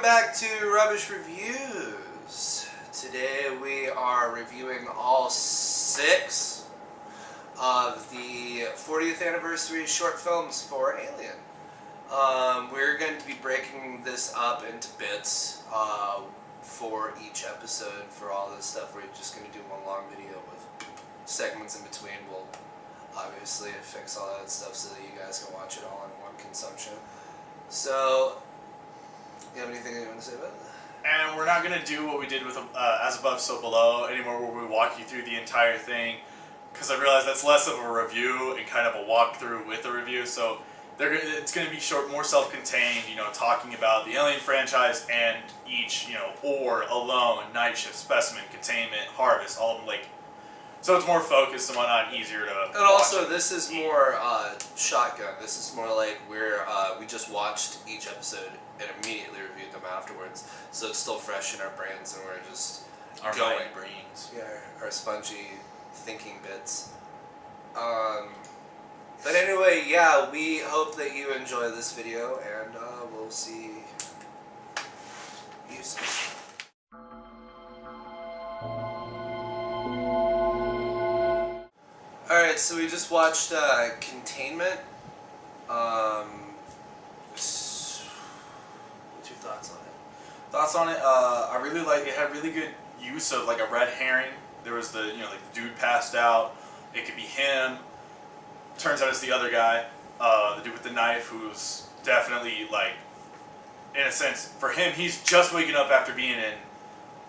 back to Rubbish Reviews. Today we are reviewing all 6 of the 40th anniversary short films for Alien. We're going to be breaking this up into bits for each episode. For all this stuff, we're just going to do one long video with segments in between. We'll obviously fix all that stuff so that you guys can watch it all in one consumption. So, you have anything you want to say about that? And we're not going to do what we did with As Above, So Below anymore, where we walk you through the entire thing, because I realize that's less of a review and kind of a walkthrough with a review. So it's going to be short, more self-contained, talking about the Alien franchise and each, or Alone, Night Shift, Specimen, Containment, Harvest, all of them, so it's more focused and whatnot, easier to And also, this is more shotgun. This is more like we just watched each episode and immediately reviewed them afterwards. So it's still fresh in our brains, and we're just our going. mind brains. Yeah, our spongy thinking bits. But anyway, yeah, we hope that you enjoy this video, and we'll see you soon. Alright, so we just watched Containment. What's your thoughts on it? Thoughts on it? I really like it. Had really good use of a red herring. There was the the dude passed out. It could be him. Turns out it's the other guy, the dude with the knife, who's definitely in a sense, for him, he's just waking up after being in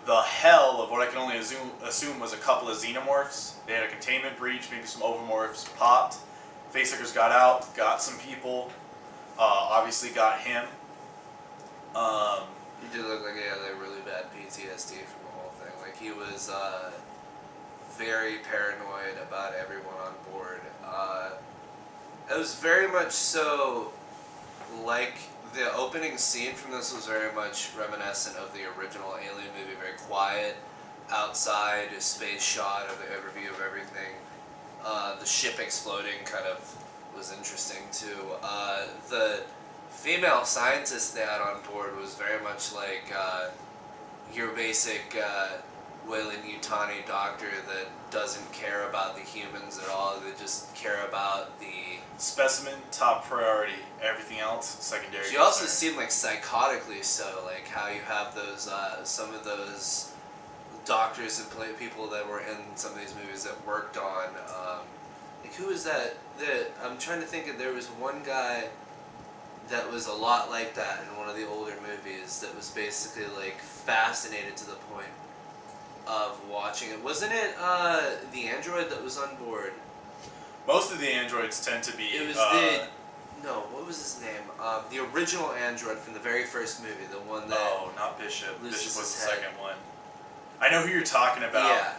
the hell of what I can only assume was a couple of xenomorphs. They had a containment breach, maybe some ovomorphs popped. Facehuggers got out, got some people, obviously got him. He did look like he had really bad PTSD from the whole thing. He was very paranoid about everyone on board. It was very much so the opening scene from this was very much reminiscent of the original Alien movie, very quiet, outside, a space shot of the overview of everything. The ship exploding kind of was interesting too. The female scientist they had on board was very much like your basic Weyland-Yutani doctor that doesn't care about the humans at all. They just care about the Specimen, top priority. Everything else, secondary. She also seemed psychotically so, how you have those some of those doctors and people that were in some of these movies that worked on who was that? I'm trying to think there was one guy that was a lot like that in one of the older movies that was basically fascinated to the point of watching it. Wasn't it the android that was on board? Most of the androids tend to be. It was no, what was his name? The original android from the very first movie, the one that. Oh, not Bishop. Bishop was the second one. I know who you're talking about. Yeah,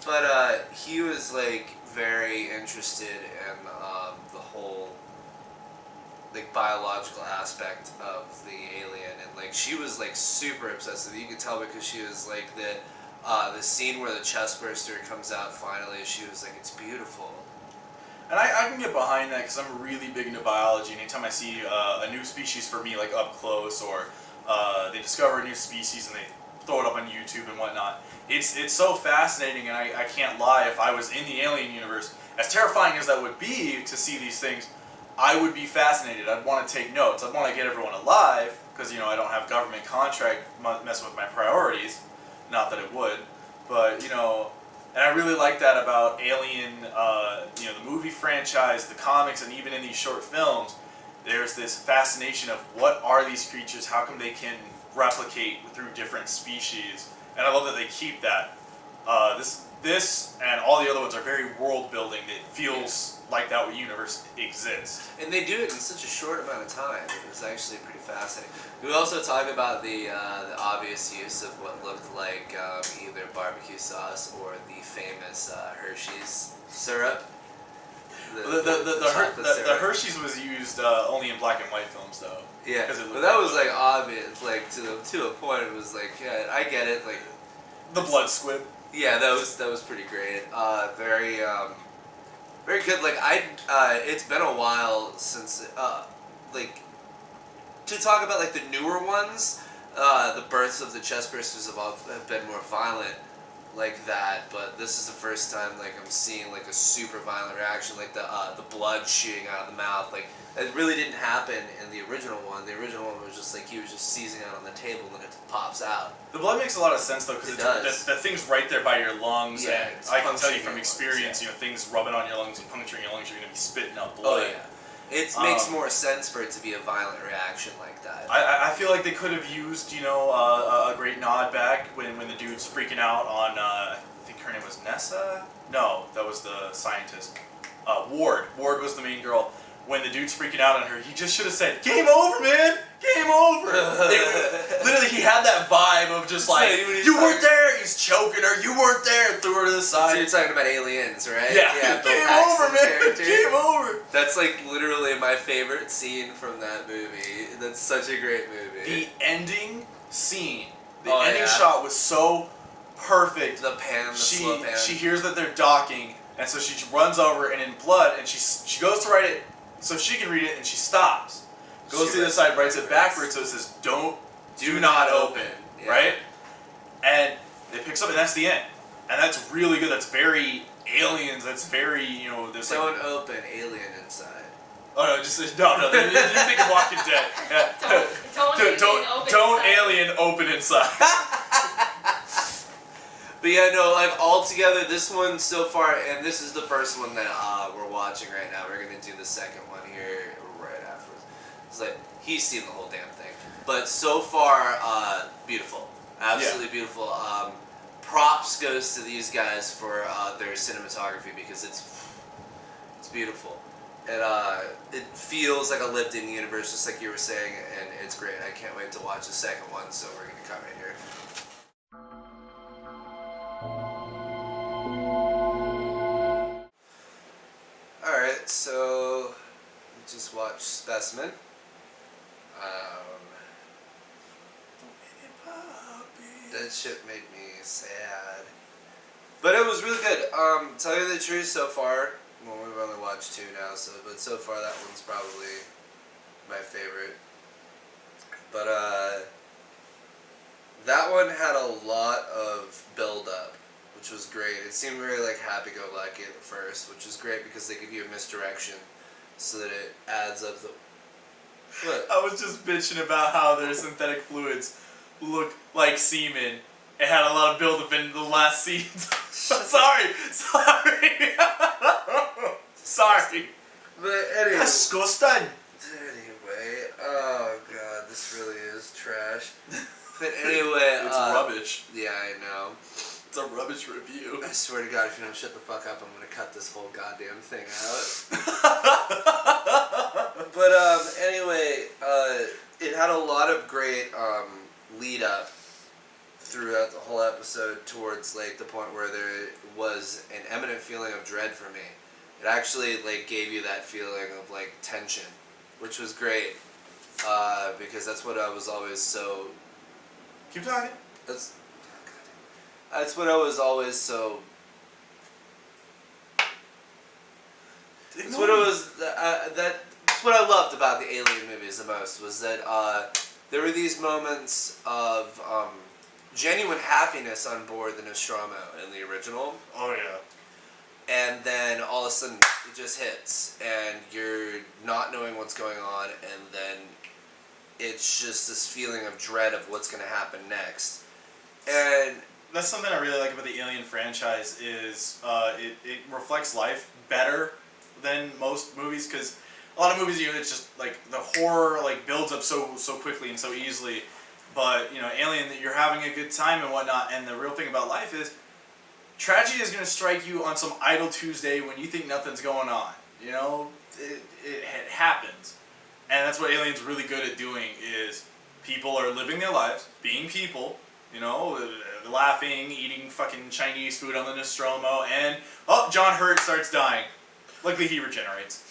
but he was very interested in the whole biological aspect of the alien, and she was super obsessed with it. You could tell because she was the scene where the chest burster comes out finally. She was it's beautiful. And I can get behind that because I'm really big into biology. Anytime I see a new species for me, up close, or they discover a new species and they throw it up on YouTube and whatnot, it's so fascinating. And I can't lie, if I was in the alien universe, as terrifying as that would be to see these things, I would be fascinated. I'd want to take notes. I'd want to get everyone alive because I don't have government contract messing with my priorities. Not that it would, but and I really like that about Alien, the movie franchise, the comics, and even in these short films, there's this fascination of what are these creatures, how come they can replicate through different species, and I love that they keep that. This and all the other ones are very world building. It feels like that universe exists. And they do it in such a short amount of time. It's actually pretty fascinating. We also talk about the obvious use of what looked like either barbecue sauce or the famous Hershey's syrup. The Hershey's was used only in black and white films, though. Yeah, but that was obvious, to a point. It was yeah, I get it, the blood squib. Yeah, that was pretty great. Very very good. It's been a while since to talk about the newer ones. The births of the chestbursters have been more violent like that, but this is the first time like I'm seeing like a super violent reaction, like the blood shooting out of the mouth. Like it really didn't happen in the original one. The original one was just like he was just seizing out on the table and then it pops out. The blood makes a lot of sense though, because the thing's right there by your lungs, Yeah, and it's I can tell you puncturing from your experience, lungs, yeah. things rubbing on your lungs and puncturing your lungs, you're gonna be spitting out blood. Oh yeah. It makes more sense for it to be a violent reaction like that. I feel like they could have used, a great nod back when the dude's freaking out on, I think her name was Nessa? No, that was the scientist. Ward. Ward was the main girl. When the dude's freaking out on her, he just should have said, "Game over, man! Game over!" Literally, he had that vibe of just like, "You weren't there!" He's choking her, "You weren't there!" Threw her to the side. So you're talking about Aliens, right? Yeah. Game over, man! Game over! That's like literally my favorite scene from that movie. That's such a great movie. The ending scene, the ending shot was so perfect. The pan, the slow pan. She hears that they're docking, and so she runs over, and in blood, and she goes to write it so she can read it, and she stops. Goes to the other side, writes it backwards, so it says, do not open, yeah. right? And it picks up, and that's the end. And that's really good. That's very Aliens. That's very, there's Don't open, alien inside. Oh no, just no. You think of Walking Dead. Yeah. Don't alien open inside. But yeah, no, like altogether, this one so far, and this is the first one that we're watching right now. We're gonna do the second one here right afterwards. It's like he's seen the whole damn thing, but so far, beautiful, absolutely beautiful. Props goes to these guys for their cinematography because it's beautiful. It feels like a lived-in universe, just like you were saying, and it's great. I can't wait to watch the second one, so we're gonna come right here. Alright, so we just watched Specimen. That shit made me sad. But it was really good. Tell you the truth, so far, well, we've only watched 2 now, but so far that one's probably my favorite. But that one had a lot of build-up, which was great. It seemed very like happy-go-lucky at first, which is great because they give you a misdirection so that it adds up the... What? I was just bitching about how their synthetic fluids look like semen. It had a lot of buildup in the last scene. Sorry. But anyway... Disgusting. Anyway, oh god, this really is trash. But anyway, it's rubbish. Yeah, I know. It's a rubbish review. I swear to God, if you don't shut the fuck up, I'm gonna cut this whole goddamn thing out. But anyway, it had a lot of great lead up throughout the whole episode towards like the point where there was an eminent feeling of dread for me. It actually like gave you that feeling of like tension, which was great because that's what I was always so. Keep talking. That's what I was always so. That's what it was. That's what I loved about the Alien movies the most was that there were these moments of genuine happiness on board the Nostromo in the original. Oh yeah. And then all of a sudden it just hits, and you're not knowing what's going on, and then it's just this feeling of dread of what's going to happen next. And that's something I really like about the Alien franchise is it reflects life better than most movies, because a lot of movies, it's just like the horror like builds up so quickly and so easily, but Alien, you're having a good time and whatnot, and the real thing about life is tragedy is going to strike you on some idle Tuesday when you think nothing's going on. It happens. And that's what Alien's really good at doing is people are living their lives, being people, laughing, eating fucking Chinese food on the Nostromo, and, John Hurt starts dying. Luckily he regenerates.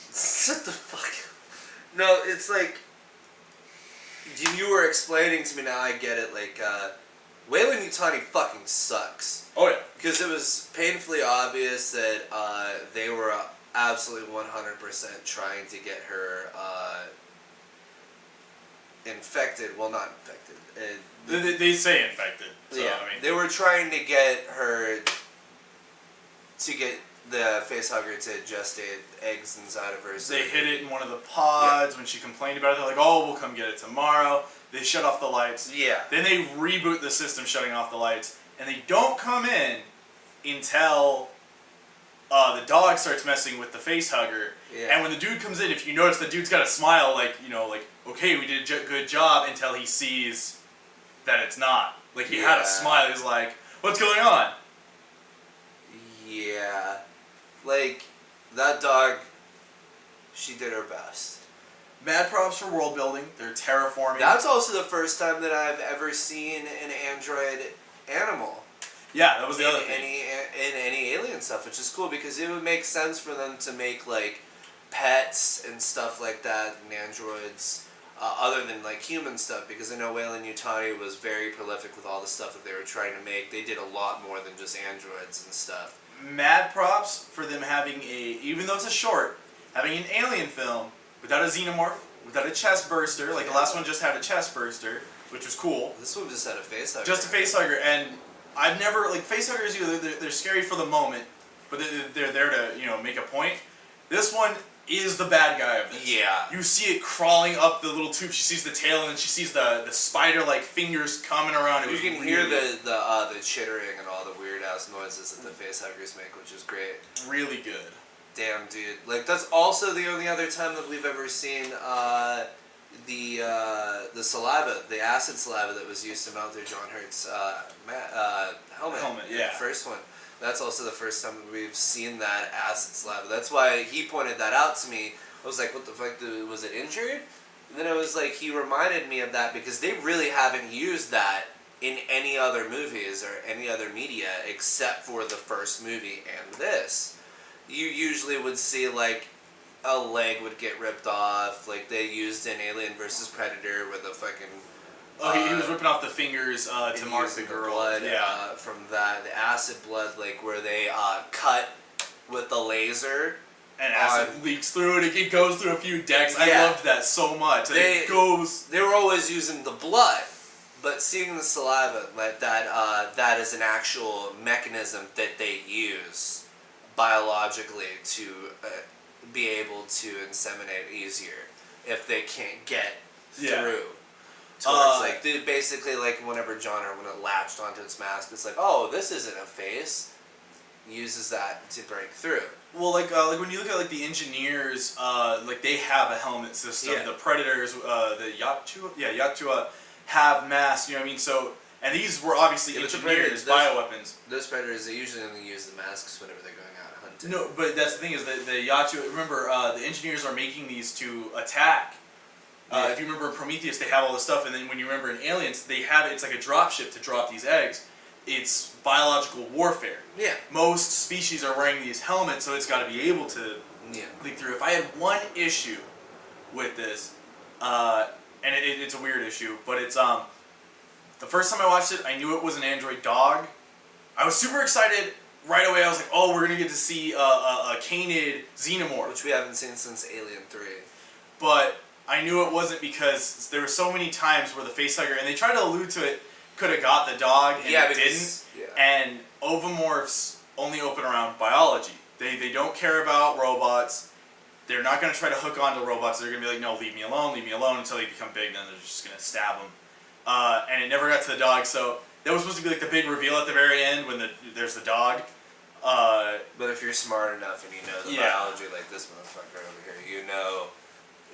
Shut the fuck up. No, it's like, you were explaining to me, now I get it, like, Weyland-Yutani fucking sucks. Oh yeah. Because it was painfully obvious that they were absolutely 100% trying to get her infected. Well, not infected. They say infected. So, yeah, I mean, they were trying to get her to get the facehugger to gestate eggs inside of her. So they hid it in one of the pods. When she complained about it, they're like, "Oh, we'll come get it tomorrow." They shut off the lights. Yeah. Then they reboot the system, shutting off the lights, and they don't come in until the dog starts messing with the facehugger. Yeah. And when the dude comes in, if you notice, the dude's got a smile, like, okay, we did a good job, until he sees that it's not. Like, he had a smile. He's like, "What's going on?" Yeah. Like, that dog, she did her best. Mad props for world building. They're terraforming. That's also the first time that I've ever seen an android animal. Yeah, that was the other thing. In any alien stuff, which is cool because it would make sense for them to make like pets and stuff like that and androids, other than like human stuff. Because I know Weyland Yutani was very prolific with all the stuff that they were trying to make. They did a lot more than just androids and stuff. Mad props for them having even though it's a short, having an alien film without a xenomorph, without a chest burster. Like the last one just had a chest burster, which was cool. This one just had a facehugger. Just a facehugger, and I've never facehuggers. They're scary for the moment, but they're there to make a point. This one is the bad guy of this. Yeah. You see it crawling up the little tube. She sees the tail, and then she sees the spider-like fingers coming around. You can hear the chittering and all the weird-ass noises that the facehuggers make, which is great. Really good. Damn, dude. Like, that's also the only other time that we've ever seen the saliva, the acid saliva that was used to melt through John Hurt's helmet. Yeah. The first one. That's also the first time that we've seen that acid saliva. That's why he pointed that out to me. I was like, what the fuck, was it injured? And then it was like, he reminded me of that because they really haven't used that in any other movies or any other media except for the first movie and this. You usually would see like a leg would get ripped off, like they used in Alien vs. Predator with a fucking... he was ripping off the fingers to mark the girl. Blood, yeah. From that, the acid blood, like where they cut with the laser. And acid leaks through it. It goes through a few decks. Yeah. I loved that so much. They were always using the blood, but seeing the saliva, like that is an actual mechanism that they use biologically to be able to inseminate easier if they can't get through. Towards basically like whenever John when it latched onto its mask, it's like, oh, this isn't a face. Uses that to break through. Well, like when you look at like the engineers, like they have a helmet system. Yeah. The Predators, the Yatua have masks. You know what I mean? So, and these were obviously engineers, bioweapons. Those Predators, they usually only use the masks whenever they're going out hunting. No, but that's the thing is that the Yatua. Remember, the engineers are making these to attack. If you remember in Prometheus, they have all this stuff, and then when you remember in Aliens, they have it's like a drop ship to drop these eggs. It's biological warfare. Yeah. Most species are wearing these helmets, so it's got to be able to leak through. If I had one issue with this, and it's a weird issue, but it's the first time I watched it, I knew it was an android dog. I was super excited right away. I was like, oh, we're gonna get to see a canid xenomorph, which we haven't seen since Alien 3. But I knew it wasn't because there were so many times where the facehugger, and they tried to allude to it, could have got the dog, and it didn't. Yeah. And ovomorphs only open around biology. They don't care about robots. They're not going to try to hook onto robots. They're going to be like, no, leave me alone, until they become big, and then they're just going to stab them. And it never got to the dog, so that was supposed to be like the big reveal at the very end when there's the dog. But if you're smart enough and you know the biology like this motherfucker over here, you know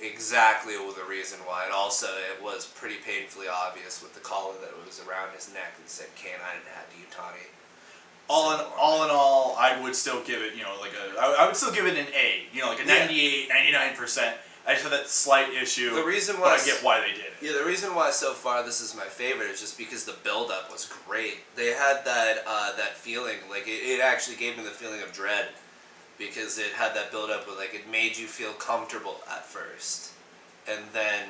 exactly the reason why. And also, it was pretty painfully obvious with the collar that was around his neck that said Canine had Yutani. All in all, I would still give it, I would still give it an A, like a 98, 99%. I just had that slight issue. The reason why, but I get why they did it. Yeah, the reason why so far this is my favorite is just because the build-up was great. They had that feeling, like it actually gave me the feeling of dread, because it had that build-up where like it made you feel comfortable at first, and then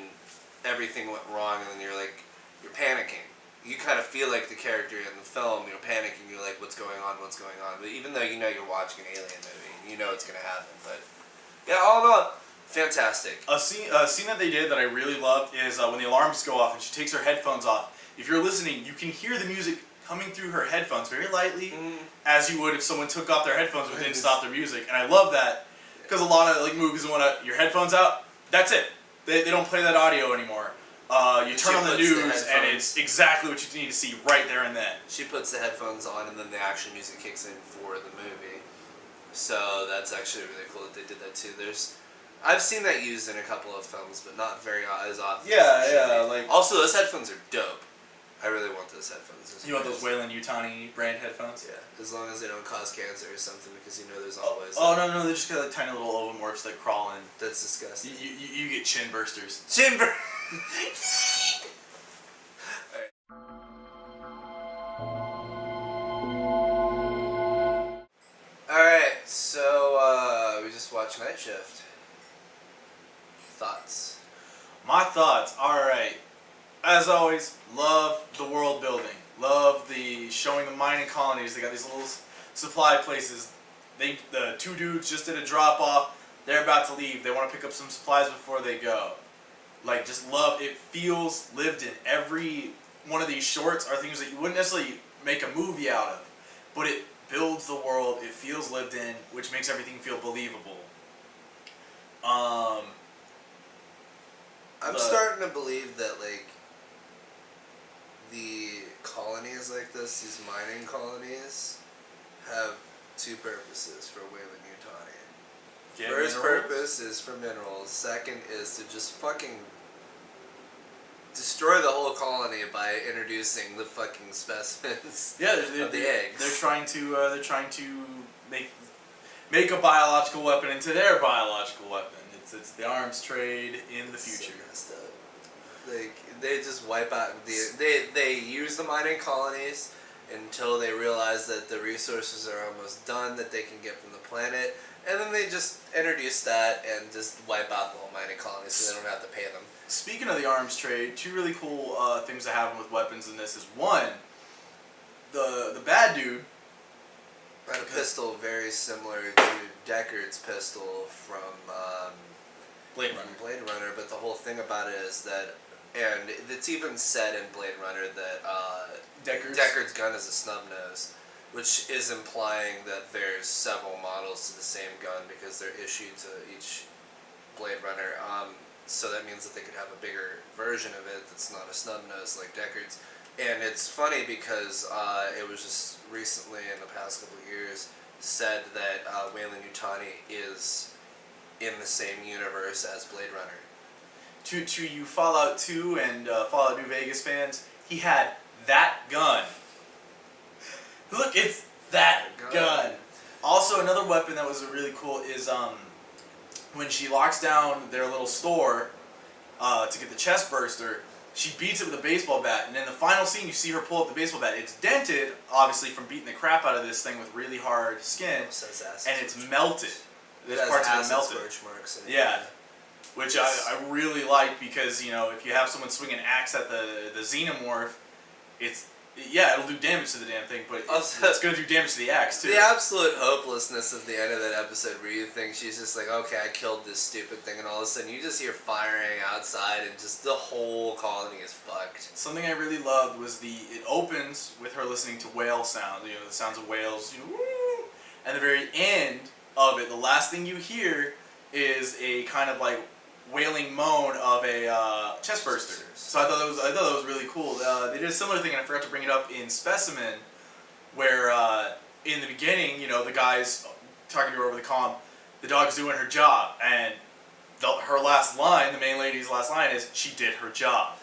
everything went wrong, and then you're panicking. You kind of feel like the character in the film, you're panicking, you're like, what's going on? But even though you know you're watching an alien movie, you know it's going to happen. But yeah, all in all, fantastic. A scene that they did that I really loved is when the alarms go off and she takes her headphones off. if you're listening, you can hear the music coming through her headphones very lightly, as you would if someone took off their headphones but didn't stop their music. And I love that, because a lot of like movies and whatnot, your headphones out, that's it. They don't play that audio anymore. You turn on the news, and it's exactly what you need to see right there and then. She puts the headphones on, and then the action music kicks in for the movie. So that's actually really cool that they did that too. I've seen that used in a couple of films, but not as often. Yeah, like... Also, those headphones are dope. I really want those headphones. You want those Weyland-Yutani brand headphones? Yeah, as long as they don't cause cancer or something, because you know there's always... No, they just got like tiny little ovomorphs that crawl in. That's disgusting. You get chin bursters. Alright, so we just watched Night Shift. Thoughts? My thoughts, alright. As always, love the world building. Love the showing the mining colonies. They got these little supply places. The two dudes just did a drop off. They're about to leave. They want to pick up some supplies before they go. Like, just love, it feels lived in. Every one of these shorts are things that you wouldn't necessarily make a movie out of, but it builds the world, it feels lived in, which makes everything feel believable. I'm starting to believe that, like, the colonies like this, these mining colonies, have two purposes for Weyland-Yutani. First purpose is for minerals. Second is to just fucking destroy the whole colony by introducing the fucking specimens. Yeah, of the eggs. They're trying to make a biological weapon into their biological weapon. It's the arms trade in the future. So they just wipe out they use the mining colonies until they realize that the resources are almost done that they can get from the planet, and then they just introduce that and just wipe out the whole mining colonies so they don't have to pay them. Speaking of the arms trade, two really cool things that happen with weapons in this is, one, the bad dude had a pistol very similar to Deckard's pistol from Blade Runner. But the whole thing about it is that, and it's even said in Blade Runner that Deckard's gun is a snub nose, which is implying that there's several models to the same gun because they're issued to each Blade Runner. So that means that they could have a bigger version of it that's not a snub nose like Deckard's. And it's funny because it was just recently, in the past couple of years, said that Weyland-Yutani is in the same universe as Blade Runner. To you Fallout 2 and Fallout New Vegas fans, he had that gun. Look, it's that gun. Also, another weapon that was really cool is when she locks down their little store to get the chest burster, she beats it with a baseball bat, and in the final scene you see her pull up the baseball bat. It's dented, obviously, from beating the crap out of this thing with really hard skin, and it's melted. There's parts of it melted. Marks in it. Yeah. Which I really like, because, you know, if you have someone swing an axe at the xenomorph, it'll do damage to the damn thing, but it's going to do damage to the axe, too. The absolute hopelessness of the end of that episode where you think she's just like, okay, I killed this stupid thing, and all of a sudden you just hear firing outside, and just the whole colony is fucked. Something I really loved was it opens with her listening to whale sounds, you know, the sounds of whales, you know, woo! And the very end of it, the last thing you hear is a kind of like wailing moan of a chest burster. So I thought that was really cool. They did a similar thing, and I forgot to bring it up in Specimen, where in the beginning, you know, the guy's talking to her over the comm, the dog's doing her job, and her last line, the main lady's last line is, she did her job.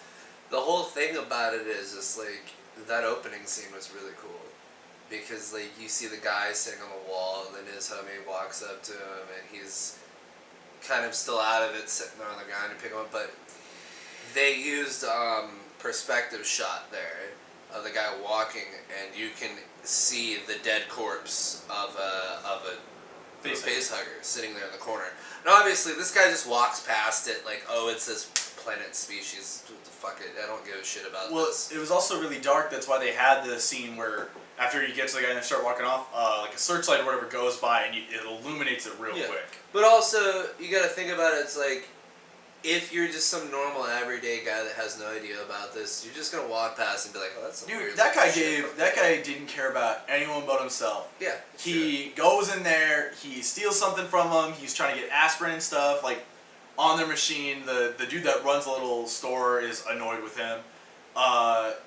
The whole thing about it is just like, that opening scene was really cool. Because like, you see the guy sitting on the wall, and then his homie walks up to him, and he's kind of still out of it, sitting there on the ground to pick him up, but they used perspective shot there of the guy walking, and you can see the dead corpse of a face hugger sitting there in the corner. And obviously, this guy just walks past it like, oh, it's this planet species. Fuck it, I don't give a shit about this. Well, it was also really dark. That's why they had the scene where after you get to the guy and they start walking off, like a searchlight or whatever goes by, and it illuminates it real quick. But also, you gotta think about it, it's like, if you're just some normal everyday guy that has no idea about this, you're just gonna walk past and be like, "Oh, that's some Dude, weird that guy shit." that guy didn't care about anyone but himself. Yeah. He goes in there, he steals something from them, he's trying to get aspirin and stuff, like, on their machine. The dude that runs the little store is annoyed with him.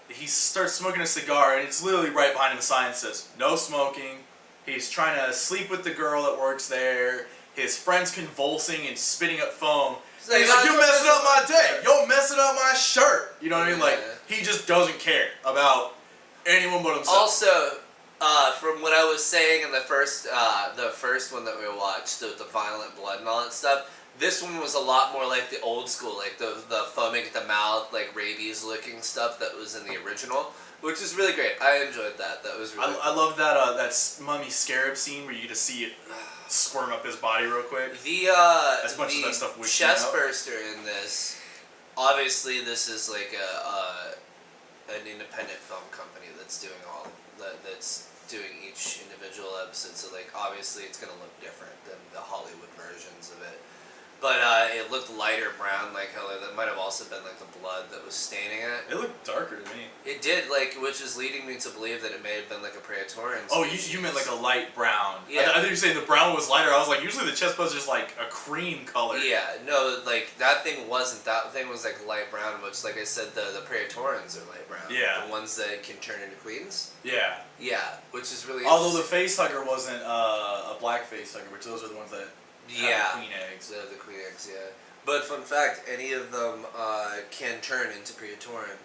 He starts smoking a cigar, and it's literally right behind him. The sign says, "No smoking." He's trying to sleep with the girl that works there. His friend's convulsing and spitting up foam. He's like, "You're messing up my day. You're messing up my shirt." You know what I mean? Like, he just doesn't care about anyone but himself. Also, from what I was saying in the first one that we watched, the violent blood and all that stuff, this one was a lot more like the old school, like the foaming at the mouth, like rabies looking stuff that was in the original, which is really great. I enjoyed that. That was really cool. I love that that mummy scarab scene where you get to see it squirm up his body real quick. As much as that stuff wakes chest burster in this, obviously this is like an independent film company that's doing that's doing each individual episode, so like obviously it's gonna look different than the Hollywood versions of it. But it looked lighter brown, like how that might have also been like the blood that was staining it. It looked darker to me. It did, like, which is leading me to believe that it may have been like a Praetorian. Oh, you meant like a light brown. Yeah. I thought you were saying the brown was lighter. I was like, usually the chest buzz is just like a cream color. Yeah, no, like that thing wasn't. That thing was like light brown, which, like I said, the Praetorians are light brown. Yeah. The ones that can turn into queens. Yeah. Yeah, which is really. Although the face hugger wasn't a black face hugger, which those are the ones that. Yeah. Queen eggs. The queen eggs, yeah. But fun fact, any of them can turn into Praetorian.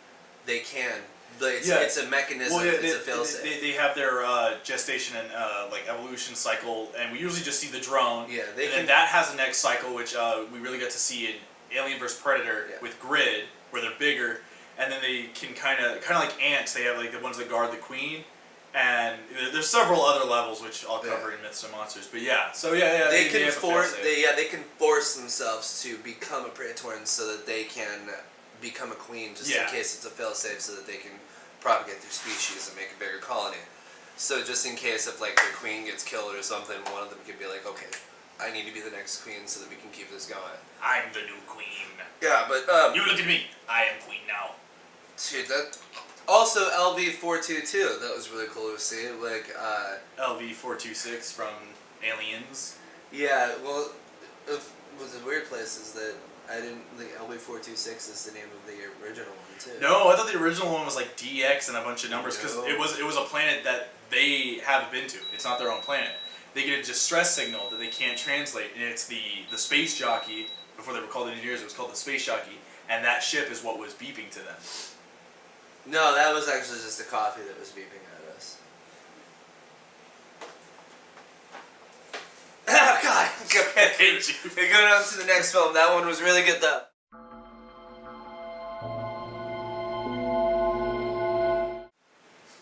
They can. It's a mechanism. Well, yeah, it's a failsafe. they have their gestation and like evolution cycle, and we usually just see the drone. Yeah, and that has a next cycle, which we really get to see in Alien vs Predator with Grid, where they're bigger, and then they can kind of like ants. They have like the ones that guard the queen. And there's several other levels which I'll cover in Myths and Monsters, but yeah. So yeah, they can force themselves to become a Praetorian so that they can become a queen, just in case it's a failsafe, so that they can propagate their species and make a bigger colony. So just in case if like their queen gets killed or something, one of them could be like, okay, I need to be the next queen so that we can keep this going. I'm the new queen. Yeah, but you look at me. I am queen now. Dude, that. Also, LV-422, that was really cool to see. Like, LV-426 from Aliens. Yeah, well, the weird place is that I didn't think LV-426 is the name of the original one, too. No, I thought the original one was like DX and a bunch of numbers, because it was a planet that they haven't been to. It's not their own planet. They get a distress signal that they can't translate, and it's the space jockey. Before they were called engineers, it was called the space jockey, and that ship is what was beeping to them. No, that was actually just the coffee that was beeping at us. Oh, God! I hate you. We're going on to the next film. That one was really good, though.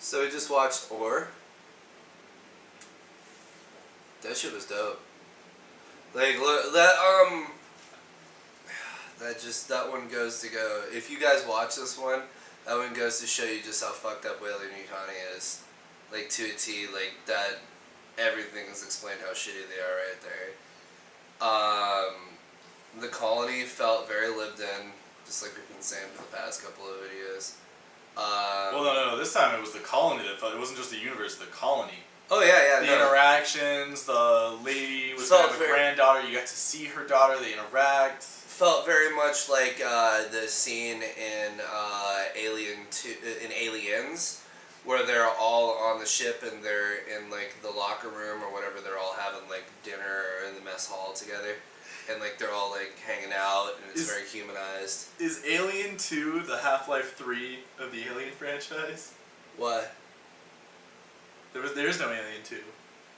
So we just watched Ore. That shit was dope. Like, look, that one goes to go. If you guys watch this one, that one goes to show you just how fucked up Whaley Yutani is. Like, to a T, like, that, everything is explained how shitty they are right there. The colony felt very lived in, just like we've been saying for the past couple of videos. Well, no, this time it was the colony that felt, it wasn't just the universe, the colony. Oh, yeah, The interactions, the lady was going to have a granddaughter, you got to see her daughter, they interact. Felt very much like the scene in Aliens, where they're all on the ship and they're in like the locker room or whatever. They're all having like dinner in the mess hall together, and like they're all like hanging out, and it's very humanized. Is Alien 2 the Half-Life 3 of the Alien franchise? What? There is no Alien 2.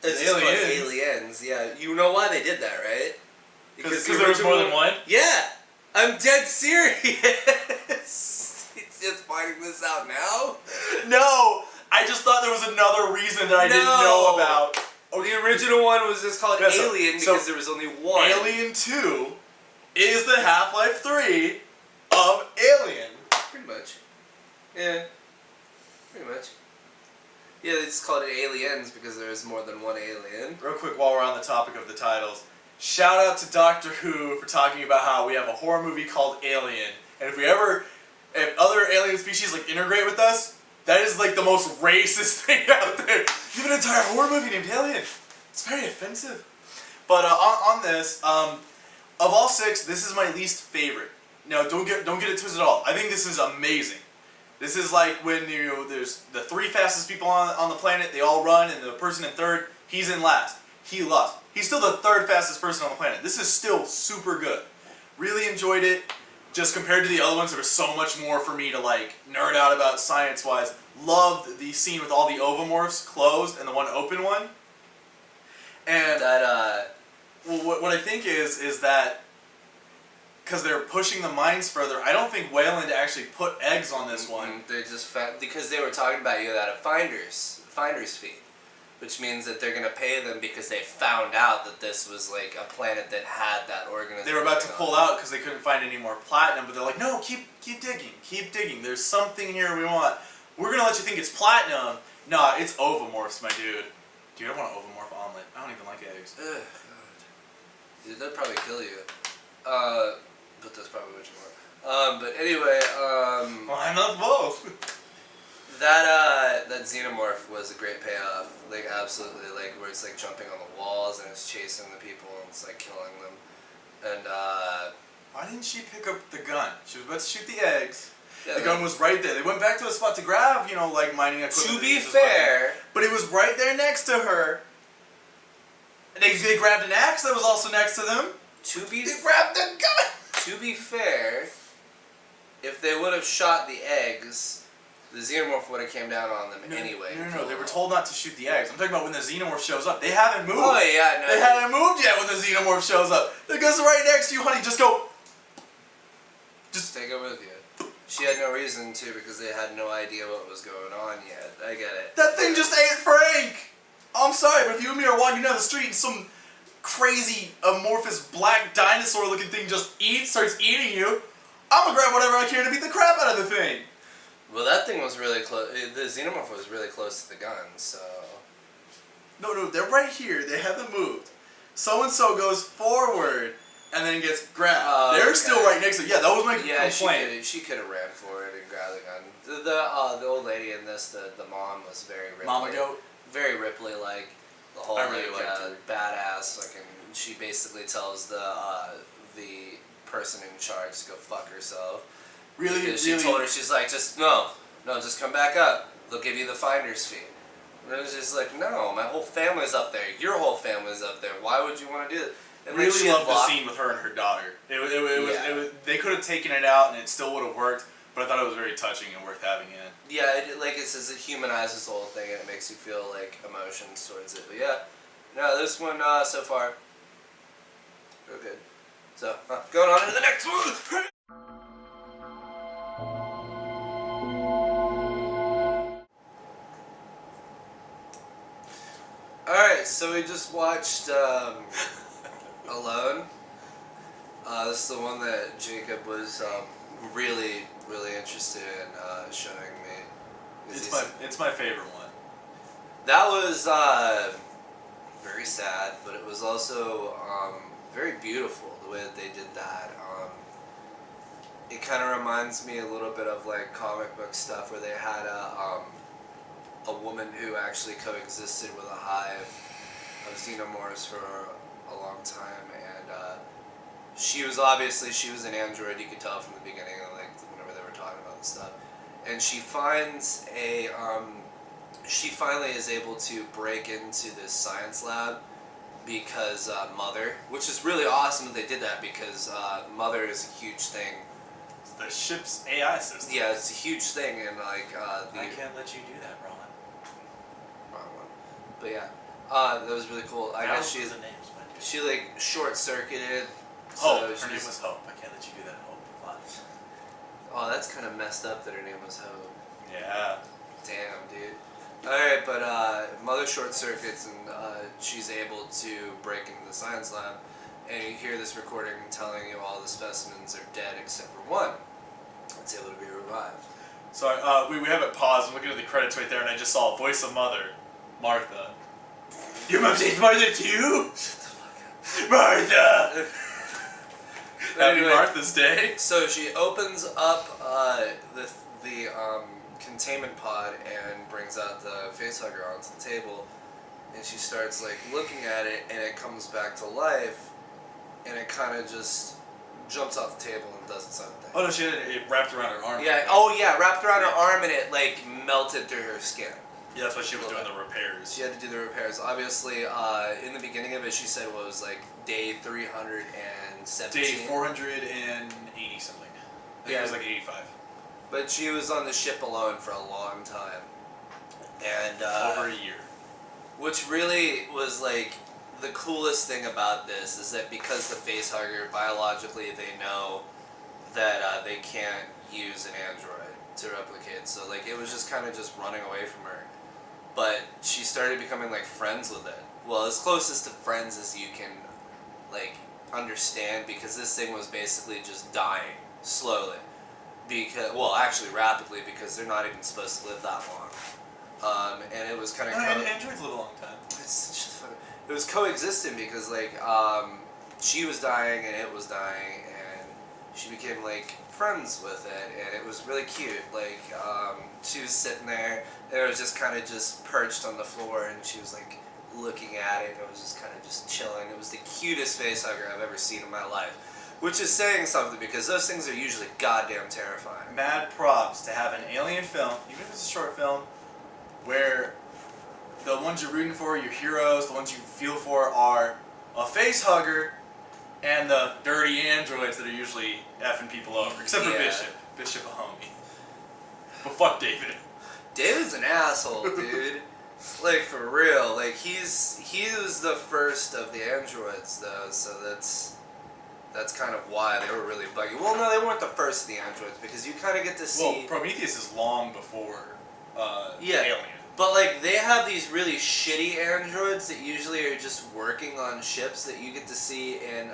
It's Aliens. Yeah, you know why they did that, right? Because there was more than one? Yeah! I'm dead serious! It's just finding this out now? No! I just thought there was another reason that I didn't know about. Oh, the original one was just called Alien because there was only one. Alien 2 is the Half-Life 3 of Alien. Pretty much. Yeah. Pretty much. Yeah, they just called it Aliens because there was more than one alien. Real quick, while we're on the topic of the titles, shout out to Doctor Who for talking about how we have a horror movie called Alien, and if other alien species like integrate with us, that is like the most racist thing out there. You have an entire horror movie named Alien. It's very offensive. But on this, of all 6, this is my least favorite. Now, don't get it twisted at all. I think this is amazing. This is like when there's the 3 fastest people on the planet. They all run, and the person in third, he's in last. He lost. He's still the 3rd fastest person on the planet. This is still super good. Really enjoyed it. Just compared to the other ones, there was so much more for me to like nerd out about science-wise. Loved the scene with all the ovomorphs closed and the one open one. And well, what I think is that because they're pushing the mines further, I don't think Wayland actually put eggs on this one. They just because they were talking about you at a finder's fee, which means that they're going to pay them because they found out that this was like a planet that had that organism. They were about to pull out because they couldn't find any more platinum, but they're like, no, keep digging. There's something here we want. We're going to let you think it's platinum. Nah, it's ovomorphs, my dude. Dude, I want an ovomorph omelet. I don't even like eggs. Ugh, God. Dude, that'd probably kill you. But that's probably what you want. But anyway, Why not both? That xenomorph was a great payoff. Like, absolutely. Like, where it's like jumping on the walls and it's chasing the people and it's like killing them. And why didn't she pick up the gun? She was about to shoot the eggs. Yeah, the gun was right there. They went back to a spot to grab, like mining equipment. To be fair, but it was right there next to her. And they grabbed an axe that was also next to them. They grabbed the gun. To be fair, if they would have shot the eggs, the xenomorph would have came down on them anyway. No. They were told not to shoot the eggs. I'm talking about when the xenomorph shows up. They haven't moved. Oh yeah, no. They haven't moved yet when the xenomorph shows up. The gun's right next to you, honey. Just go. Just take it with you. She had no reason to because they had no idea what was going on yet. I get it. That thing just ate Frank. I'm sorry, but if you and me are walking down the street and some crazy amorphous black dinosaur looking thing just starts eating you, I'm gonna grab whatever I can to beat the crap out of the thing. Well, that thing was really close. The xenomorph was really close to the gun, so. No, they're right here. They haven't moved. So-and-so goes forward and then gets grabbed. They're still right next to it. Yeah, that was my complaint. She could have ran for it and grabbed the gun. The old lady in this, the mom was very Ripley. Mama Goat? Very Ripley-like. The whole badass. Like, and she basically tells the person in charge to go fuck herself. Really? Because she told her, she's like, just just come back up. They'll give you the finder's fee. And it was just like, no, my whole family's up there. Your whole family's up there. Why would you want to do that? And really loved the scene with her and her daughter. It was they could have taken it out and it still would have worked, but I thought it was very touching and worth having in. Yeah, it says it humanizes the whole thing and it makes you feel like emotions towards it. But yeah, no, this one so far, real good. So going on to the next one. Alright, so we just watched Alone. This is the one that Jacob was really interested in showing me. It's my favorite one. That was very sad, but it was also very beautiful the way that they did that. It kind of reminds me a little bit of like comic book stuff where they had a woman who actually coexisted with a hive of xenomorphs for a long time, and she was an android. You could tell from the beginning, like whenever they were talking about this stuff. And she finds she finally is able to break into this science lab because Mother, which is really awesome that they did that because Mother is a huge thing. The ship's AI system. Yeah, it's a huge thing, and like I can't let you do that, Ron. Wrong one. But yeah, that was really cool. I guess she like short circuited. Hope. Her name was Hope. I can't let you do that, Hope. Oh, that's kind of messed up that her name was Hope. Yeah. Damn, dude. Alright, but Mother short circuits and she's able to break into the science lab, and you hear this recording telling you all the specimens are dead except for one. It's able to be revived. So we have it paused. I'm looking at the credits right there, and I just saw voice of Mother, Martha. Your mom changed Martha too? Shut the fuck up. Martha! Happy Anyway, Martha's Day. So she opens up the containment pod and brings out the facehugger onto the table, and she starts like looking at it, and it comes back to life, and it kind of just jumps off the table and does its own thing. Oh no, she had it wrapped around her arm. Yeah. Oh yeah, wrapped around her arm, and it like melted through her skin. Yeah, that's why she was doing the repairs. She had to do the repairs. Obviously, in the beginning of it, she said what was like day 317. Day 480 something. I think it was like 85. But she was on the ship alone for a long time, and over a year. Which really was like the coolest thing about this is that because the facehugger biologically they know that they can't use an android to replicate, so like it was just kind of just running away from her. But she started becoming like friends with it. Well, as closest to friends as you can like understand, because this thing was basically just dying slowly. Because actually rapidly, because they're not even supposed to live that long. And it was kind of androids live a long time. it was coexisting because like she was dying and it was dying, and she became like friends with it, and it was really cute. Like she was sitting there, and it was just kind of just perched on the floor, and she was like looking at it, and it was just kind of just chilling. It was the cutest facehugger I've ever seen in my life, which is saying something because those things are usually goddamn terrifying. Mad props to have an alien film, even if it's a short film, where the ones you're rooting for, your heroes, the ones you feel for, are a facehugger and the dirty androids that are usually effing people over. Except for Bishop. Bishop a homie. But fuck David. David's an asshole, dude. Like, for real. Like, he was the first of the androids, though, so that's kind of why they were really buggy. Well, no, they weren't the first of the androids, because you kind of get to see... Well, Prometheus is long before Alien. But, like, they have these really shitty androids that usually are just working on ships that you get to see in,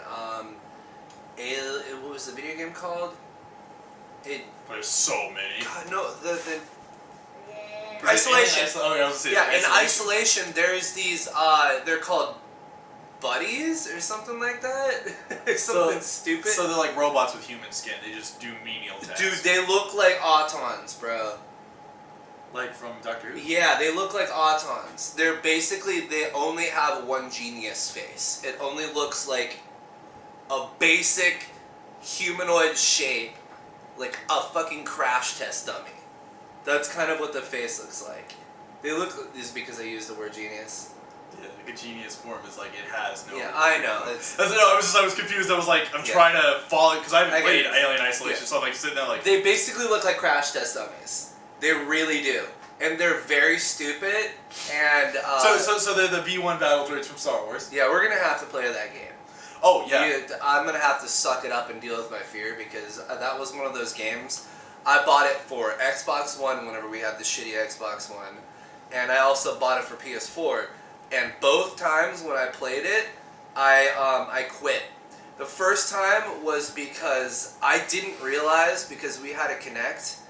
what was the video game called? There's so many. God, no, the Isolation. In Isolation, there's these, they're called buddies or something like that. Something stupid. So they're like robots with human skin. They just do menial tasks. Dude, they look like Autons, bro. Like from Doctor Who? Yeah, they look like Autons. They're basically, they only have one genius face. It only looks like a basic humanoid shape, like a fucking crash test dummy. That's kind of what the face looks like. They look, is because I used the word genius. Yeah, like a genius form is like it has no... Yeah, I know. I was confused. I was like, I'm trying to follow, because I haven't played Alien Isolation, so I'm like sitting there like... They basically look like crash test dummies. They really do. And they're very stupid, and... So they're the B-1 battle droids from Star Wars? Yeah, we're gonna have to play that game. Oh, yeah. I'm gonna have to suck it up and deal with my fear, because that was one of those games. I bought it for Xbox One whenever we had the shitty Xbox One, and I also bought it for PS4. And both times when I played it, I quit. The first time was because I didn't realize, because we had a Kinect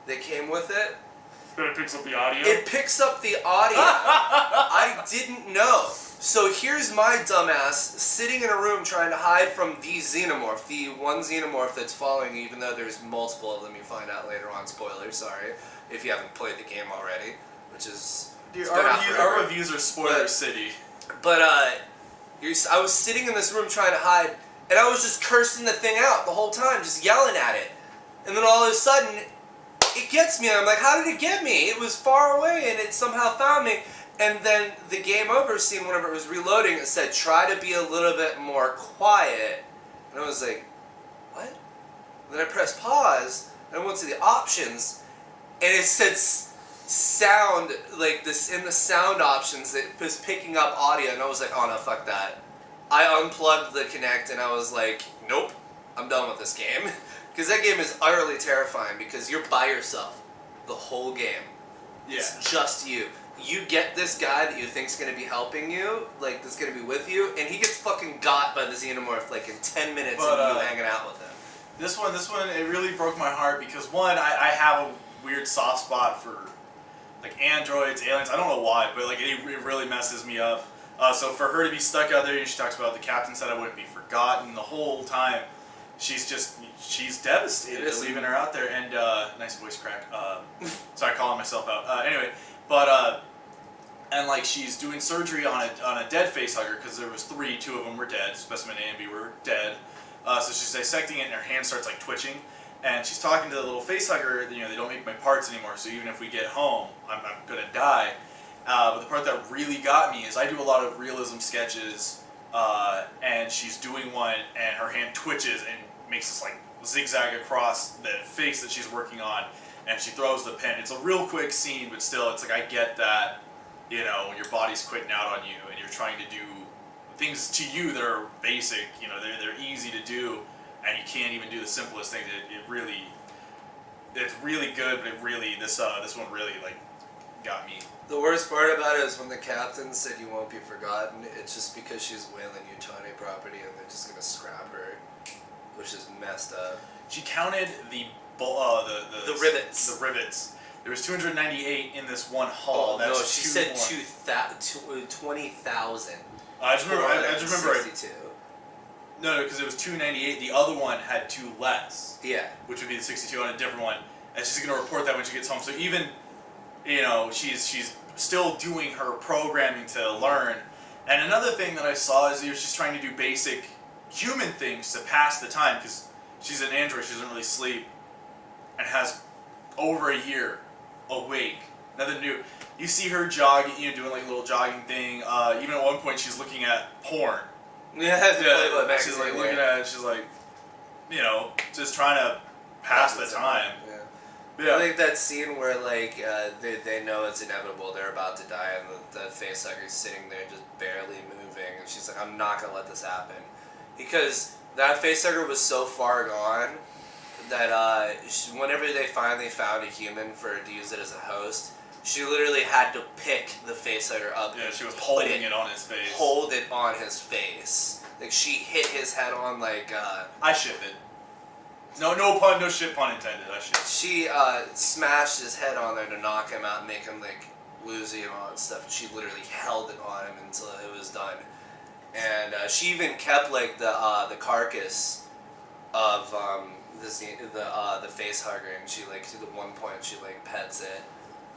that came with it. It picks up the audio? It picks up the audio. I didn't know. So here's my dumbass sitting in a room trying to hide from the xenomorph, the one xenomorph that's following you, even though there's multiple of them. You find out later on. Spoilers, sorry, if you haven't played the game already, which is... Dude, our reviews are spoiler city. But I was sitting in this room trying to hide, and I was just cursing the thing out the whole time, just yelling at it. And then all of a sudden, it gets me, and I'm like, how did it get me? It was far away, and it somehow found me. And then the game over scene, whenever it was reloading, it said, try to be a little bit more quiet. And I was like, what? And then I pressed pause, and I went to the options, and it said sound, like this in the sound options, it was picking up audio, and I was like, oh no, fuck that. I unplugged the Kinect, and I was like, nope, I'm done with this game. Because that game is utterly terrifying, because you're by yourself the whole game. Yeah. It's just you. You get this guy that you think's going to be helping you, like, that's going to be with you, and he gets fucking got by the xenomorph, like, in 10 minutes of you hanging out with him. This one, it really broke my heart, because one, I have a weird soft spot for, like, androids, aliens, I don't know why, but, like, it really messes me up. So for her to be stuck out there, she talks about the captain said I wouldn't be forgotten the whole time. She's devastated leaving her out there. And nice voice crack. Sorry, calling myself out. Anyway, but and like she's doing surgery on a dead facehugger because there was 3, 2 of them were dead. Specimen A and B were dead. So she's dissecting it, and her hand starts like twitching. And she's talking to the little facehugger. You know, they don't make my parts anymore. So even if we get home, I'm gonna die. But the part that really got me is I do a lot of realism sketches, and she's doing one, and her hand twitches and makes this like zigzag across the face that she's working on, and she throws the pen. It's a real quick scene, but still, it's like I get that, you know, when your body's quitting out on you and you're trying to do things to you that are basic, you know, they're easy to do, and you can't even do the simplest things. It's really good, but this one really like got me. The worst part about it is when the captain said you won't be forgotten, it's just because she's Wayland Yutani property and they're just going to scrap her, which is messed up. She counted the rivets. The rivets. There was 298 in this one haul. Oh, That's no, she said 20,000. I just remember. 62. No, because it was 298. The other one had 2 less. Yeah. Which would be the 62 on a different one. And she's going to report that when she gets home. So even, you know, she's still doing her programming to learn. And another thing that I saw is she's trying to do basic human things to pass the time because she's an android. She doesn't really sleep and has over a year awake. Nothing new. You see her jogging, you know, doing like a little jogging thing. Even at one point, she's looking at porn. Yeah, she's like looking at it. She's like, you know, just trying to pass the time. Yeah. I think that scene where like they know it's inevitable, they're about to die, and the facehugger's sitting there just barely moving, and she's like, "I'm not gonna let this happen," because that facehugger was so far gone that whenever they finally found a human to use it as a host, she literally had to pick the facehugger up. Yeah, she was holding it on his face. Hold it on his face. Like she hit his head on like. I ship it. No shit pun intended. I ship it. She smashed his head on there to knock him out and make him like woozy and all that stuff. And she literally held it on him until it was done. And she even kept like the carcass of the facehugger, and she like to the one point she like pets it.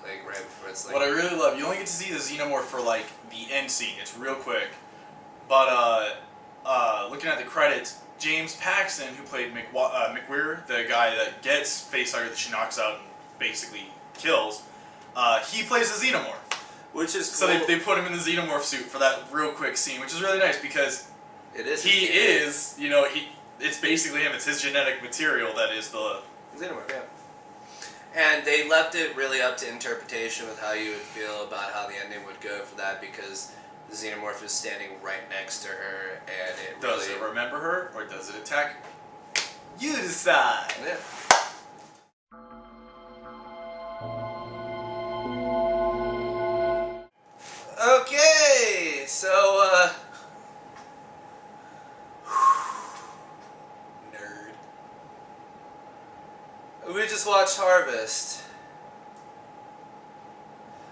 Like right before it's like. What I really love, you only get to see the xenomorph for like the end scene. It's real quick, but looking at the credits, James Paxton, who played McWeir, the guy that gets facehugger that she knocks out and basically kills, he plays the xenomorph, which is cool. So they put him in the xenomorph suit for that real quick scene, which is really nice because you know, it's basically him. It's his genetic material that is the xenomorph. Yeah. And they left it really up to interpretation with how you would feel about how the ending would go for that, because the xenomorph is standing right next to her, and it does it remember her or does it attack her? You decide. Yeah. Okay, so nerd. We just watched Harvest.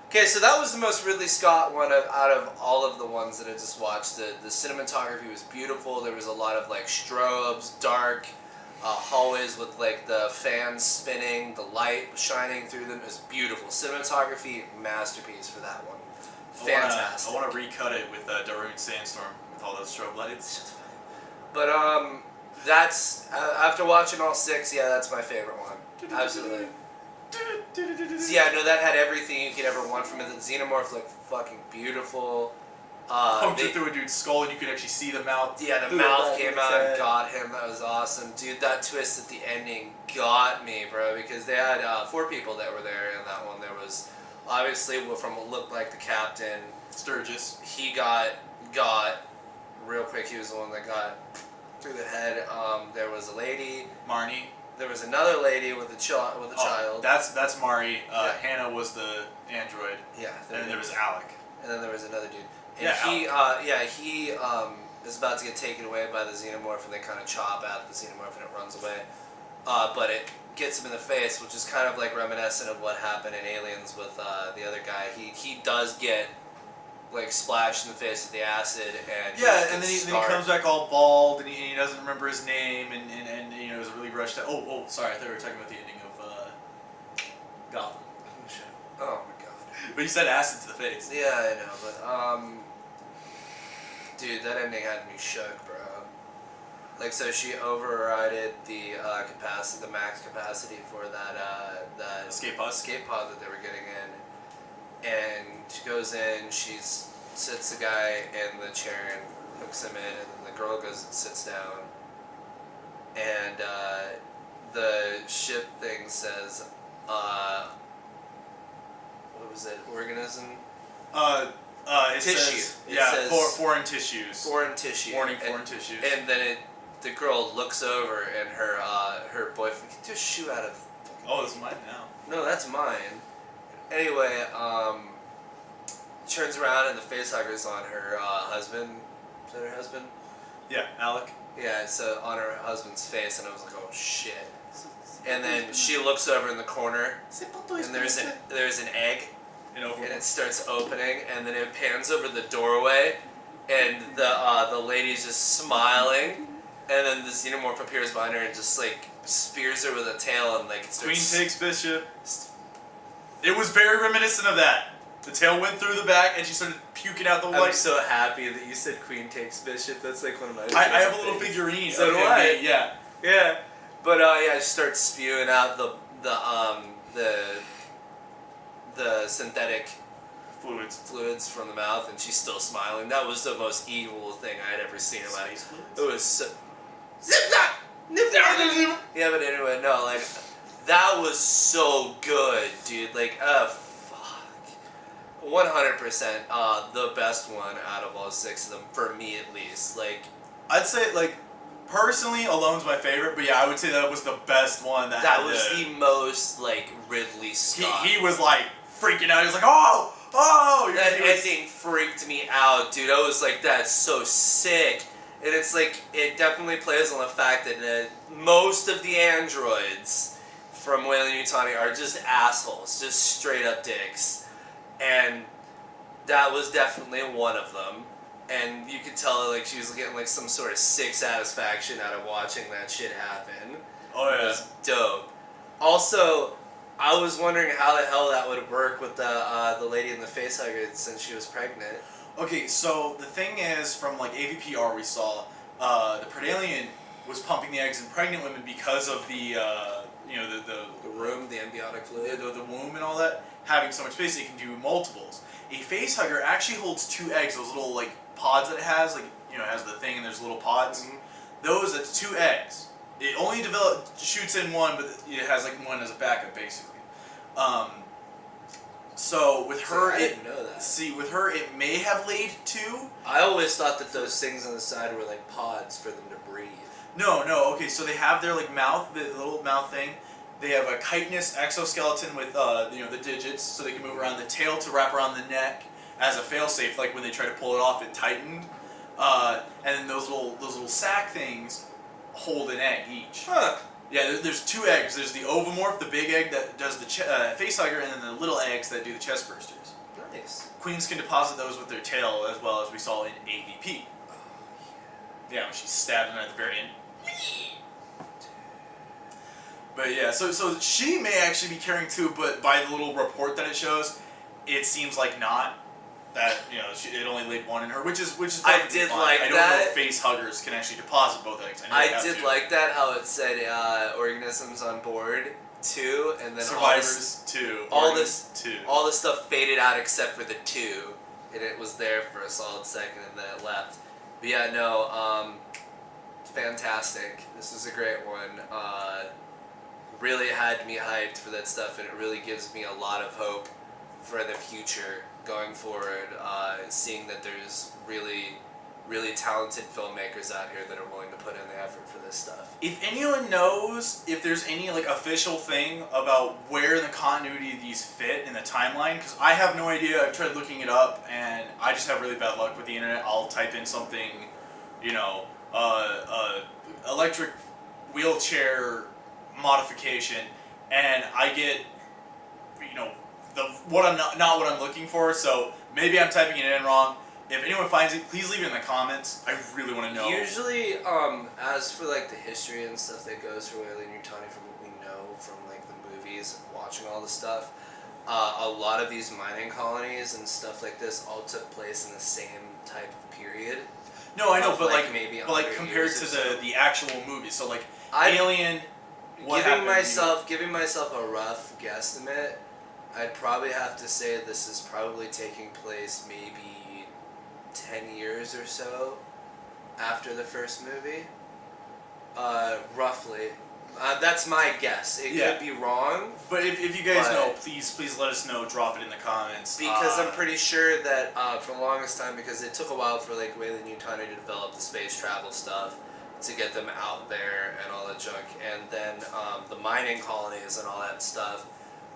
Okay, so that was the most Ridley Scott one out of all of the ones that I just watched. The cinematography was beautiful. There was a lot of like strobes, dark hallways with like the fans spinning, the light shining through them. It was beautiful. Cinematography, masterpiece for that one. Fantastic. I want to recut it with Darude Sandstorm with all those strobe lights. But that's after watching all 6. Yeah, that's my favorite one. Absolutely. So yeah, no, that had everything you could ever want from it. The xenomorph looked fucking beautiful. Punctured through a dude's skull, and you could actually see the mouth. Yeah, the mouth came out and got him. That was awesome, dude. That twist at the ending got me, bro. Because they had 4 people that were there in that one. There was obviously from what looked like the captain, Sturgis. He got real quick. He was the one that got through the head. There was a lady, Marnie. There was another lady with a child. That's Mari. Yeah. Hannah was the android. Yeah. And then there was Alec. And then there was another dude. And yeah, he is about to get taken away by the xenomorph, and they kind of chop at the xenomorph, and it runs away. But it gets him in the face, which is kind of like reminiscent of what happened in Aliens with the other guy. He does get like splashed in the face with the acid, and yeah, and then he comes back all bald, and he doesn't remember his name, and you know, it was really rushed out. Oh, sorry, I thought we were talking about the ending of Gotham. Oh my god. But he said acid to the face. Yeah, I know, but dude, that ending had me shook, bro. Like, so she overrided the capacity, the max capacity for that Escape pod that they were getting in, and she goes in, sits the guy in the chair and hooks him in, and then the girl goes and sits down, and the ship thing says, what was it? Organism? It Tissue. says, It yeah, says foreign tissues. Foreign tissue. Warning, foreign tissues. And then the girl looks over, and her boyfriend can just shoot out of. Oh, it's mine now. No, that's mine. Anyway, turns around and the facehugger's on her husband. Is that her husband? Yeah, Alec. Yeah, so on her husband's face, and I was like, oh shit. And then she looks over in the corner, and there's an egg, and it starts opening, and then it pans over the doorway, and the lady's just smiling, and then the xenomorph appears behind her and just like spears her with a tail, and like it starts. Queen takes Bishop. It was very reminiscent of that. The tail went through the back, and she started puking out the white. I'm so happy that you said Queen takes Bishop. That's like one of my. I have a little figurine. So do I. Yeah. Yeah, but yeah, she starts spewing out the synthetic fluids from the mouth, and she's still smiling. That was the most evil thing I had ever seen in my life. It was so. Yeah, but anyway, no, like that was so good, dude. Like, fuck, 100%, the best one out of all 6 of them for me, at least. Like, I'd say like. Personally, Alone's my favorite, but yeah, I would say that was the best one. That was the most, like, Ridley Scott. He was, like, freaking out. He was like, oh! That ending freaked me out, dude. I was like, that's so sick. And it's like, it definitely plays on the fact that most of the androids from Weyland-Yutani are just assholes, just straight up dicks. And that was definitely one of them. And you could tell, like, she was getting, like, some sort of sick satisfaction out of watching that shit happen. Oh, yeah. It was dope. Also, I was wondering how the hell that would work with the lady in the facehugger since she was pregnant. Okay, so the thing is, from, like, AvP we saw, the Predalien was pumping the eggs in pregnant women because of the room, the amniotic fluid. The womb and all that, having so much space, it can do multiples. A facehugger actually holds 2 eggs, those little, like, pods that it has, like, you know, it has the thing and there's little pods. Mm-hmm. That's 2 eggs. It only shoots in one, but it has like one as a backup, basically. So with her, I didn't know that. See, with her, it may have laid 2. I always thought that those things on the side were like pods for them to breathe. No. Okay, so they have their like mouth, the little mouth thing. They have a chitinous exoskeleton with the digits, so they can move around the tail to wrap around the neck as a failsafe. Like when they try to pull it off, it tightened. And then those little sack things hold an egg each. Huh. Yeah, there's 2 eggs. There's the ovomorph, the big egg that does the facehugger, and then the little eggs that do the chest bursters. Nice. Queens can deposit those with their tail, as well as we saw in AvP. Oh, yeah, when she stabbed him at the very end. But yeah, so she may actually be carrying 2, but by the little report that it shows, it seems like not. That, you know, it only laid 1 in her, which is I did fine. like I don't know if face huggers can actually deposit both eggs. I did like that, how it said organisms on board 2, and then survivors 2. All this 2. All the stuff faded out except for the 2, and it was there for a solid second, and then it left. But yeah, no, fantastic. This was a great one. Really had me hyped for that stuff, and it really gives me a lot of hope for the future going forward, seeing that there's really, really talented filmmakers out here that are willing to put in the effort for this stuff. If anyone knows if there's any like official thing about where in the continuity these fit in the timeline, because I have no idea. I've tried looking it up, and I just have really bad luck with the internet. I'll type in something, you know, electric wheelchair modification, and I get, you know, what I'm not what I'm looking for. So maybe I'm typing it in wrong. If anyone finds it, please leave it in the comments. I really want to know. Usually, as for like the history and stuff that goes for Weyland Yutani, from what we know from like the movies, watching all the stuff, a lot of these mining colonies and stuff like this all took place in the same type of period. No, I know, but like maybe compared to the actual movie, so like Alien. Giving myself a rough guesstimate, I'd probably have to say this is probably taking place maybe 10 years or so after the first movie. Roughly. That's my guess. It could be wrong. But if you guys know, please let us know. Drop it in the comments. Because I'm pretty sure that for the longest time, because it took a while for like Weyland Yutani to develop the space travel stuff, to get them out there and all that junk, and then the mining colonies and all that stuff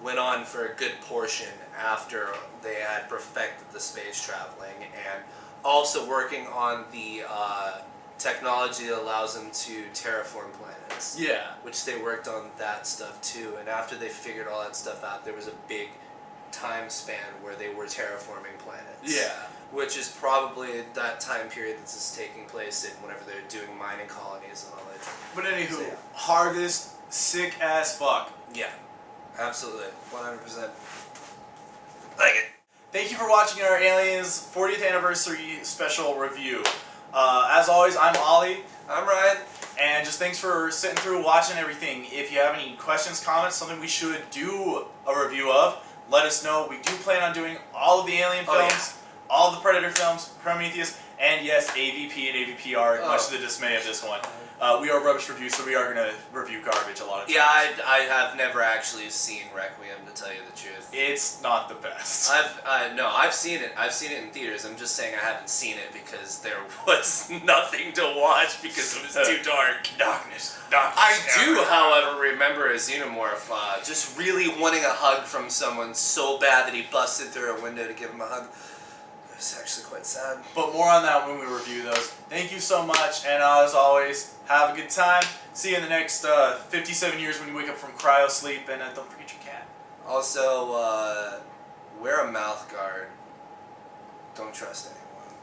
went on for a good portion after they had perfected the space traveling, and also working on the technology that allows them to terraform planets. Yeah. Which they worked on that stuff too, and after they figured all that stuff out, there was a big time span where they were terraforming planets. Yeah. Which is probably that time period that this is taking place in whenever they're doing mining colonies and all that. But anywho, Harvest, sick as fuck. Yeah. Absolutely. 100%. Like it. Thank you for watching our Aliens 40th Anniversary Special Review. As always, I'm Ollie. I'm Ryan. And just thanks for sitting through, watching everything. If you have any questions, comments, something we should do a review of, let us know. We do plan on doing all of the Alien films, all of the Predator films, Prometheus, and yes, AvP and AvP are, much to the dismay of this one. We are rubbish reviews, so we are going to review garbage a lot of times. Yeah, I have never actually seen Requiem, to tell you the truth. It's not the best. I've seen it. I've seen it in theaters. I'm just saying I haven't seen it because there was nothing to watch because it was too dark. Darkness. I do, however, remember a xenomorph just really wanting a hug from someone so bad that he busted through a window to give him a hug. It was actually quite sad. But more on that when we review those. Thank you so much, and as always, have a good time. See you in the next 57 years when you wake up from cryo sleep, and don't forget your cat. Also, wear a mouth guard. Don't trust anyone.